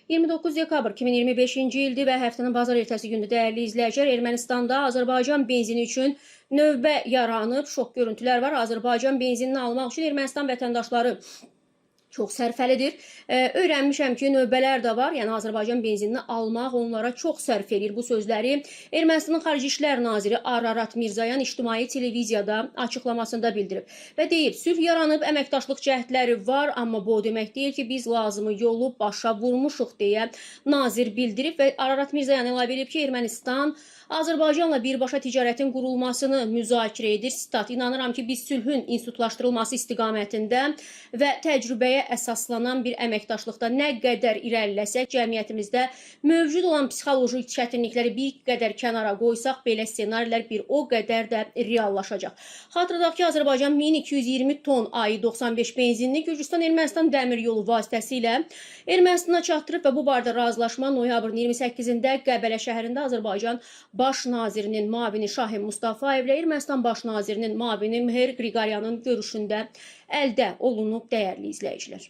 29 dekabr 2025-ci ildir və həftənin bazar ertəsi gündür dəyərli izləyicilər. Ermənistanda Azərbaycan benzini üçün növbə yaranıb. Şok görüntülər var. Azərbaycan benzinini almaq üçün Ermənistan vətəndaşları çox sərfəlidir. Öyrənmişəm ki, növbələr də var. Yəni Azərbaycan benzinini almaq onlara çox sərf edir. Bu sözləri Ermənistanın Xarici İşlər Naziri Ararat Mirzoyan ictimai televiziyada açıqlamasında bildirib və deyib, sülh yaranıb, əməkdaşlıq cəhdləri var, amma bu o demək deyil ki, biz lazımı yolu başa vurmuşuq deyə nazir bildirib və Ararat Mirzoyan əlavə edib ki, Ermənistan Azərbaycanla birbaşa ticarətin qurulmasını müzakirə edir. Sitat, inanıram ki, biz sülhün institutlaşdırılması istiqamətində və təcrübəyə əsaslanan bir əməkdaşlıqda nə qədər irəliləsək, cəmiyyətimizdə mövcud olan psixoloji çətinlikləri bir qədər kənara qoysaq, belə ssenarilər bir o qədər də reallaşacaq. Xatırladaq ki, Azərbaycan 1220 ton AI-95 benzinini Gürcüstan-Ermənistan dəmir yolu vasitəsilə Ermənistana çatdırıb və bu barədə razılaşma noyabrın 28-də Qəbələ şəhərində Azərbaycan Baş nazirinin müavini Şahin Mustafayev ilə Ermənistan baş nazirinin müavini Mher Qriqoryanın görüşündə əldə olunub dəyərli izləyicilər.